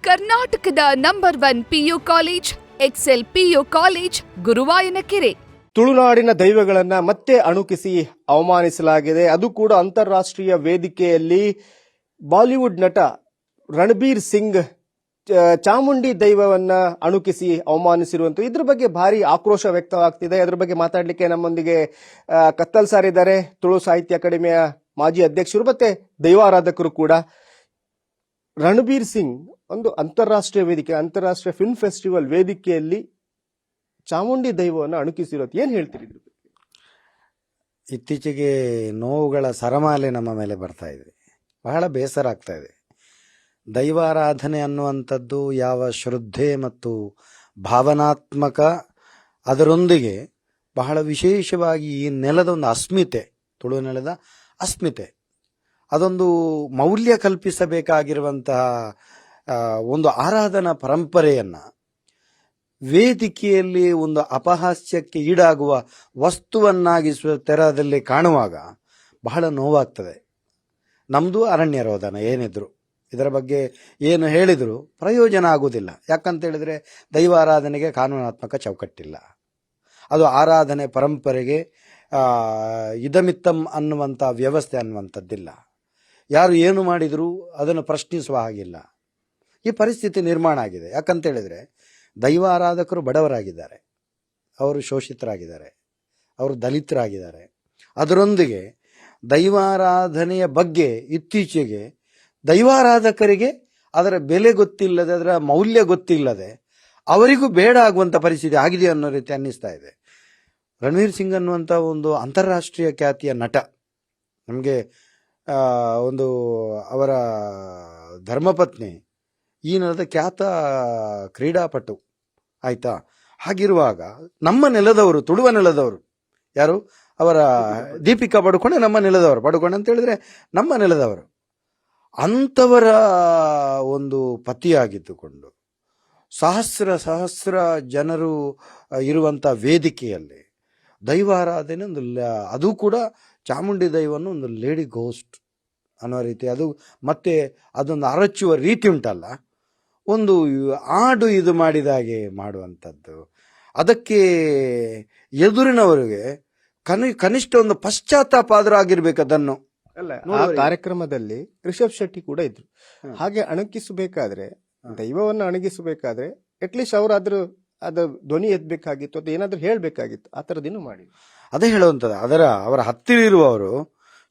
ಕರ್ನಾಟಕದ number 1 PU college Excel PU college Guruvayanakere. ತುಳುನಾಡಿನ ದೈವಗಳನ್ನ ಮತ್ತೆ ಅಣುಕಿಸಿ ಅವಮಾನಿಸಲಾಗಿದೆ. ಅದು ಕೂಡ ಅಂತಾರಾಷ್ಟ್ರೀಯ ವೇದಿಕೆಯಲ್ಲಿ. ಬಾಲಿವುಡ್ ನಟ ರಣಬೀರ್ ಸಿಂಗ್ ಚಾಮುಂಡಿ ದೈವವನ್ನ ಅಣುಕಿಸಿ ಅವಮಾನಿಸಿರುವಂತ ಇದ್ರ ಬಗ್ಗೆ ಭಾರಿ ಆಕ್ರೋಶ ವ್ಯಕ್ತವಾಗ್ತಿದೆ. ಅದ್ರ ಬಗ್ಗೆ ಮಾತಾಡ್ಲಿಕ್ಕೆ ನಮ್ಮೊಂದಿಗೆ ಕತ್ತಲ್ ಸಾರ್ ಇದ್ದಾರೆ, ತುಳು ಸಾಹಿತ್ಯ ಅಕಾಡೆಮಿಯ ಮಾಜಿ ಅಧ್ಯಕ್ಷರು ಮತ್ತೆ ದೈವಾರಾಧಕರು ಕೂಡ. ರಣಬೀರ್ ಸಿಂಗ್ ಒಂದು ಅಂತಾರಾಷ್ಟ್ರೀಯ ವೇದಿಕೆ, ಅಂತಾರಾಷ್ಟ್ರೀಯ ಫಿಲ್ಮ್ ಫೆಸ್ಟಿವಲ್ ವೇದಿಕೆಯಲ್ಲಿ ಚಾಮುಂಡಿ ದೈವವನ್ನು ಅಣುಕಿಸಿರೋದು, ಏನ್ ಹೇಳ್ತೀರಿ? ಇತ್ತೀಚೆಗೆ ನೋವುಗಳ ಸರಮಾಲೆ ನಮ್ಮ ಮೇಲೆ ಬರ್ತಾ ಇದೆ. ಬಹಳ ಬೇಸರ ಆಗ್ತಾ ಇದೆ. ದೈವಾರಾಧನೆ ಅನ್ನುವಂಥದ್ದು ಯಾವ ಶ್ರದ್ಧೆ ಮತ್ತು ಭಾವನಾತ್ಮಕ, ಅದರೊಂದಿಗೆ ಬಹಳ ವಿಶೇಷವಾಗಿ ಈ ನೆಲದ ಒಂದು ಅಸ್ಮಿತೆ, ತುಳು ನೆಲದ ಅಸ್ಮಿತೆ, ಅದೊಂದು ಮೌಲ್ಯ ಕಲ್ಪಿಸಬೇಕಾಗಿರುವಂತಹ ಒಂದು ಆರಾಧನಾ ಪರಂಪರೆಯನ್ನು ವೇದಿಕೆಯಲ್ಲಿ ಒಂದು ಅಪಹಾಸ್ಯಕ್ಕೆ ಈಡಾಗುವ ವಸ್ತುವನ್ನಾಗಿಸುವ ತೆರದಲ್ಲಿ ಕಾಣುವಾಗ ಬಹಳ ನೋವಾಗ್ತದೆ. ನಮ್ಮದು ಅರಣ್ಯ ರೋದನ ಏನಿದ್ರು, ಇದರ ಬಗ್ಗೆ ಏನು ಹೇಳಿದರೂ ಪ್ರಯೋಜನ ಆಗುವುದಿಲ್ಲ. ಯಾಕಂತೇಳಿದರೆ ದೈವಾರಾಧನೆಗೆ ಕಾನೂನಾತ್ಮಕ ಚೌಕಟ್ಟಿಲ್ಲ. ಅದು ಆರಾಧನೆ ಪರಂಪರೆಗೆ ಇದಮಿತ್ತಂ ಅನ್ನುವಂಥ ವ್ಯವಸ್ಥೆ ಅನ್ನುವಂಥದ್ದಿಲ್ಲ. ಯಾರು ಏನು ಮಾಡಿದರೂ ಅದನ್ನು ಪ್ರಶ್ನಿಸುವ ಹಾಗಿಲ್ಲ. ಈ ಪರಿಸ್ಥಿತಿ ನಿರ್ಮಾಣ ಆಗಿದೆ. ಯಾಕಂತೇಳಿದರೆ ದೈವಾರಾಧಕರು ಬಡವರಾಗಿದ್ದಾರೆ, ಅವರು ಶೋಷಿತರಾಗಿದ್ದಾರೆ, ಅವರು ದಲಿತರಾಗಿದ್ದಾರೆ. ಅದರೊಂದಿಗೆ ದೈವಾರಾಧನೆಯ ಬಗ್ಗೆ ಇತ್ತೀಚೆಗೆ ದೈವಾರಾಧಕರಿಗೆ ಅದರ ಬೆಲೆ ಗೊತ್ತಿಲ್ಲದೆ, ಅದರ ಮೌಲ್ಯ ಗೊತ್ತಿಲ್ಲದೆ ಅವರಿಗೂ ಬೇಡ ಆಗುವಂಥ ಪರಿಸ್ಥಿತಿ ಆಗಿದೆ ಅನ್ನೋ ರೀತಿ ಅನ್ನಿಸ್ತಾ ಇದೆ. ರಣವೀರ್ ಸಿಂಗ್ ಅನ್ನುವಂಥ ಒಂದು ಅಂತಾರಾಷ್ಟ್ರೀಯ ಖ್ಯಾತಿಯ ನಟ, ನಮಗೆ ಒಂದು ಅವರ ಧರ್ಮಪತ್ನಿ ಈ ನೆಲದ ಖ್ಯಾತ ಕ್ರೀಡಾಪಟು, ಆಯ್ತಾ? ಹಾಗಿರುವಾಗ ನಮ್ಮ ನೆಲದವರು, ತುಳುವ ನೆಲದವರು ಯಾರು, ಅವರ ದೀಪಿಕಾ ಪಡುಕೋಣೆ ನಮ್ಮ ನೆಲದವರು. ಪಡುಕೋಣೆ ಅಂತ ಹೇಳಿದ್ರೆ ನಮ್ಮ ನೆಲದವರು. ಅಂಥವರ ಒಂದು ಪತಿಯಾಗಿದ್ದುಕೊಂಡು ಸಹಸ್ರ ಜನರು ಇರುವಂಥ ವೇದಿಕೆಯಲ್ಲಿ ದೈವಾರಾಧನೆ ಒಂದು ಅದು ಕೂಡ ಚಾಮುಂಡಿ ದೈವವನ್ನು ಒಂದು ಲೇಡಿ ಗೋಸ್ಟ್ ಅನ್ನೋ ರೀತಿ, ಅದು ಮತ್ತೆ ಅದೊಂದು ಅರಚುವ ರೀತಿ ಉಂಟಲ್ಲ, ಒಂದು ಆಡು ಇದು ಮಾಡಿದಾಗೆ ಮಾಡುವಂಥದ್ದು. ಅದಕ್ಕೆ ಎದುರಿನವರಿಗೆ ಕನಿಷ್ಠ ಒಂದು ಪಶ್ಚಾತ್ತಾಪ ಆದರೂ ಆಗಿರ್ಬೇಕು. ಅದನ್ನು ಅಲ್ಲ, ಆ ಕಾರ್ಯಕ್ರಮದಲ್ಲಿ ರಿಷಬ್ ಶೆಟ್ಟಿ ಕೂಡ ಇದ್ರು. ಹಾಗೆ ಅಣಕಿಸಬೇಕಾದ್ರೆ, ದೈವವನ್ನು ಅಣಗಿಸಬೇಕಾದ್ರೆ ಅಟ್ಲೀಸ್ಟ್ ಅವರಾದ್ರೂ ಅದು ಧ್ವನಿ ಎತ್ತಬೇಕಾಗಿತ್ತು, ಅದು ಏನಾದ್ರೂ ಹೇಳ್ಬೇಕಾಗಿತ್ತು. ಆ ಥರದ್ದೇನು ಮಾಡಿ ಅದೇ ಹೇಳುವಂಥದ್ದು. ಅವರ ಹತ್ತಿರ ಇರುವವರು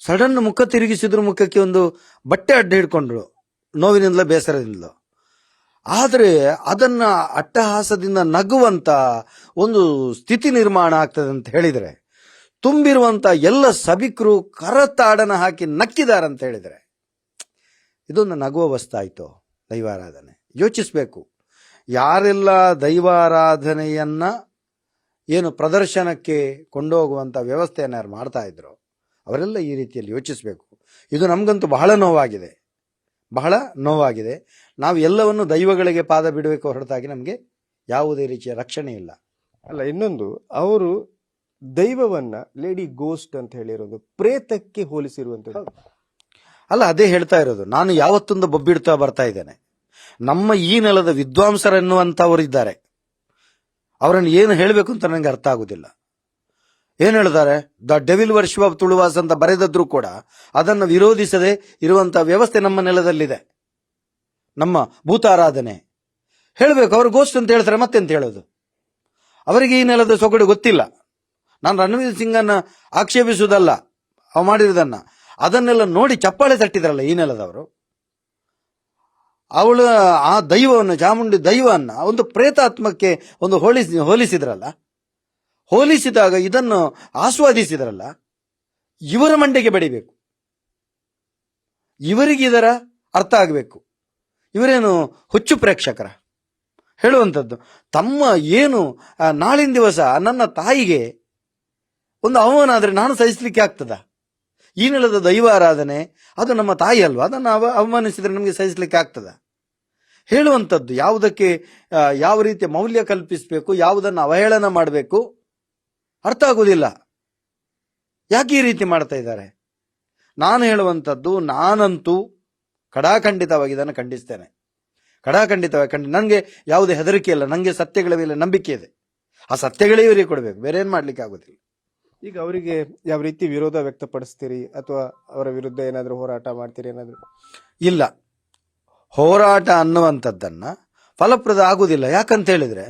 ಸಡನ್ ಮುಖ ತಿರುಗಿಸಿದ್ರು, ಮುಖಕ್ಕೆ ಒಂದು ಬಟ್ಟೆ ಅಡ್ಡ ಹಿಡ್ಕೊಂಡ್ರು, ನೋವಿನಿಂದಲೋ ಬೇಸರದಿಂದಲೋ. ಆದರೆ ಅದನ್ನ ಅಟ್ಟಹಾಸದಿಂದ ನಗುವಂತ ಒಂದು ಸ್ಥಿತಿ ನಿರ್ಮಾಣ ಆಗ್ತದೆ ಅಂತ ಹೇಳಿದರೆ, ತುಂಬಿರುವಂತ ಎಲ್ಲ ಸಭಿಕರು ಕರತಾಡನ ಹಾಕಿ ನಕ್ಕಿದಾರಂತ ಹೇಳಿದರೆ, ಇದೊಂದು ನಗುವ ವಸ್ತಾಯಿತು ದೈವಾರಾಧನೆ. ಯೋಚಿಸಬೇಕು. ಯಾರೆಲ್ಲ ದೈವಾರಾಧನೆಯನ್ನ ಏನು ಪ್ರದರ್ಶನಕ್ಕೆ ಕೊಂಡೋಗುವಂಥ ವ್ಯವಸ್ಥೆಯನ್ನು ಯಾರು ಮಾಡ್ತಾ ಇದ್ರು ಅವರೆಲ್ಲ ಈ ರೀತಿಯಲ್ಲಿ ಯೋಚಿಸಬೇಕು. ಇದು ನಮಗಂತೂ ಬಹಳ ನೋವಾಗಿದೆ, ಬಹಳ ನೋವಾಗಿದೆ. ನಾವು ಎಲ್ಲವನ್ನು ದೈವಗಳಿಗೆ ಪಾದ ಬಿಡಬೇಕು ಹೊರತಾಗಿ ನಮಗೆ ಯಾವುದೇ ರೀತಿಯ ರಕ್ಷಣೆ ಇಲ್ಲ. ಅಲ್ಲ, ಇನ್ನೊಂದು, ಅವರು ದೈವವನ್ನ ಲೇಡಿ ಗೋಸ್ಟ್ ಅಂತ ಹೇಳಿರೋದು ಪ್ರೇತಕ್ಕೆ ಹೋಲಿಸಿರುವಂಥದ್ದು. ಅಲ್ಲ, ಅದೇ ಹೇಳ್ತಾ ಇರೋದು. ನಾನು ಯಾವತ್ತೊಂದು ಬೊಬ್ಬಿಡ್ತಾ ಬರ್ತಾ ಇದ್ದೇನೆ. ನಮ್ಮ ಈ ನೆಲದ ವಿದ್ವಾಂಸರೆನ್ನುವಂಥವರು ಇದ್ದಾರೆ, ಅವರನ್ನು ಏನು ಹೇಳಬೇಕು ಅಂತ ನನಗೆ ಅರ್ಥ ಆಗುದಿಲ್ಲ. ಏನು ಹೇಳ್ತಾರೆ, the devil worship of Tuluvas ಅಂತ ಬರೆದದ್ರು ಕೂಡ ಅದನ್ನು ವಿರೋಧಿಸದೆ ಇರುವಂತ ವ್ಯವಸ್ಥೆ ನಮ್ಮ ನೆಲದಲ್ಲಿದೆ. ನಮ್ಮ ಭೂತಾರಾಧನೆ ಹೇಳಬೇಕು. ಅವರು ಗೋಸ್ಟ್ ಅಂತ ಹೇಳ್ತಾರೆ, ಮತ್ತೆಂತ ಹೇಳೋದು? ಅವರಿಗೆ ಈ ನೆಲದ ಸೊಗಡು ಗೊತ್ತಿಲ್ಲ. ನಾನು ರಣವೀರ್ ಸಿಂಗನ್ನ ಆಕ್ಷೇಪಿಸುವುದಲ್ಲ, ಅವ ಮಾಡಿರುವುದನ್ನ, ಅದನ್ನೆಲ್ಲ ನೋಡಿ ಚಪ್ಪಾಳೆ ತಟ್ಟಿದ್ರಲ್ಲ ಈ ನೆಲದವರು. ಅವಳು ಆ ದೈವವನ್ನು, ಚಾಮುಂಡಿ ದೈವವನ್ನ ಒಂದು ಪ್ರೇತಾತ್ಮಕ್ಕೆ ಒಂದು ಹೋಲಿಸಿದ್ರಲ್ಲ, ಹೋಲಿಸಿದಾಗ ಇದನ್ನು ಆಸ್ವಾದಿಸಿದ್ರಲ್ಲ, ಇವರ ಮಂಡೆಗೆ ಬಡಿಬೇಕು. ಇವರಿಗೆ ಇದರ ಅರ್ಥ ಆಗಬೇಕು. ಇವರೇನು ಹುಚ್ಚು ಪ್ರೇಕ್ಷಕರ ಹೇಳುವಂಥದ್ದು? ತಮ್ಮ ಏನು ನಾಳಿನ ದಿವಸ ನನ್ನ ತಾಯಿಗೆ ಒಂದು ಅವಮಾನ ಆದರೆ ನಾನು ಸಹಿಸಲಿಕ್ಕೆ ಆಗ್ತದ? ಈ ನೆಲದ ದೈವಾರಾಧನೆ ಅದು ನಮ್ಮ ತಾಯಿ ಅಲ್ವಾ? ಅದನ್ನು ಅವಮಾನಿಸಿದ್ರೆ ನಮಗೆ ಸಹಿಸಲಿಕ್ಕೆ ಆಗ್ತದ? ಹೇಳುವಂಥದ್ದು ಯಾವುದಕ್ಕೆ ಯಾವ ರೀತಿಯ ಮೌಲ್ಯ ಕಲ್ಪಿಸಬೇಕು, ಯಾವುದನ್ನು ಅವಹೇಳನ ಮಾಡಬೇಕು ಅರ್ಥ ಆಗುವುದಿಲ್ಲ. ಯಾಕೆ ಈ ರೀತಿ ಮಾಡ್ತಾ ಇದ್ದಾರೆ? ನಾನು ಹೇಳುವಂಥದ್ದು, ನಾನಂತೂ ಕಡಾಖಂಡಿತವಾಗಿ ಇದನ್ನು ಖಂಡಿಸ್ತೇನೆ. ಖಂಡಿತವಾಗಿ ನನಗೆ ಯಾವುದೇ ಹೆದರಿಕೆ ಇಲ್ಲ, ನನಗೆ ಸತ್ಯಗಳ ಮೇಲೆ ನಂಬಿಕೆ ಇದೆ. ಆ ಸತ್ಯಗಳೇ ಇವರಿಗೆ ಕೊಡಬೇಕು, ಬೇರೆ ಏನು ಮಾಡ್ಲಿಕ್ಕೆ ಆಗೋದಿಲ್ಲ. ಈಗ ಅವರಿಗೆ ಯಾವ ರೀತಿ ವಿರೋಧ ವ್ಯಕ್ತಪಡಿಸ್ತೀರಿ ಅಥವಾ ಅವರ ವಿರುದ್ಧ ಏನಾದರೂ ಹೋರಾಟ ಮಾಡ್ತೀರಿ ಏನಾದರೂ? ಇಲ್ಲ, ಹೋರಾಟ ಅನ್ನುವಂಥದ್ದನ್ನ ಫಲಪ್ರದ ಆಗುವುದಿಲ್ಲ. ಯಾಕಂತ ಹೇಳಿದ್ರೆ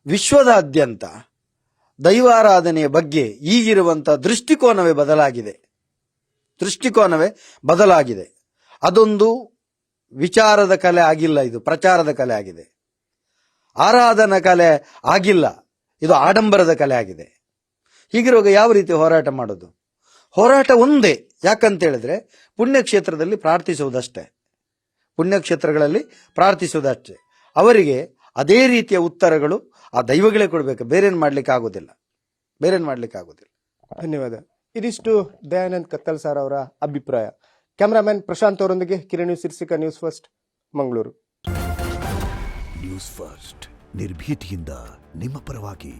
ವಿಶ್ವದಾದ್ಯಂತ ದೈವಾರಾಧನೆಯ ಬಗ್ಗೆ ಈಗಿರುವಂತಹ ದೃಷ್ಟಿಕೋನವೇ ಬದಲಾಗಿದೆ. ಅದೊಂದು ವಿಚಾರದ ಕಲೆ ಆಗಿಲ್ಲ, ಇದು ಪ್ರಚಾರದ ಕಲೆ ಆಗಿದೆ. ಆರಾಧನಾ ಕಲೆ ಆಗಿಲ್ಲ, ಇದು ಆಡಂಬರದ ಕಲೆ ಆಗಿದೆ. ಹೀಗಿರುವಾಗ ಯಾವ ರೀತಿ ಹೋರಾಟ ಮಾಡೋದು? ಹೋರಾಟ ಒಂದೇ. ಯಾಕಂತ ಹೇಳಿದ್ರೆ ಪುಣ್ಯಕ್ಷೇತ್ರಗಳಲ್ಲಿ ಪ್ರಾರ್ಥಿಸುವುದಷ್ಟೇ. ಅವರಿಗೆ ಅದೇ ರೀತಿಯ ಉತ್ತರಗಳು ಆ ದೈವಗಳೇ ಕೊಡಬೇಕು, ಬೇರೇನು ಮಾಡ್ಲಿಕ್ಕೆ ಆಗೋದಿಲ್ಲ. ಧನ್ಯವಾದ. ಇದಿಷ್ಟು ದಯಾನಂದ್ ಕತ್ತಲ್ ಸರ್ ಅವರ ಅಭಿಪ್ರಾಯ. ಕ್ಯಾಮರಾಮನ್ ಪ್ರಶಾಂತ್ ಅವರೊಂದಿಗೆ ಕಿರಣ್ ನ್ಯೂಸ್ ಸಿರ್ಸಿಕ, news first, Mangaluru. News first ನಿರ್ಭೀತಿಯಿಂದ ನಿಮ್ಮ ಪರವಾಗಿ.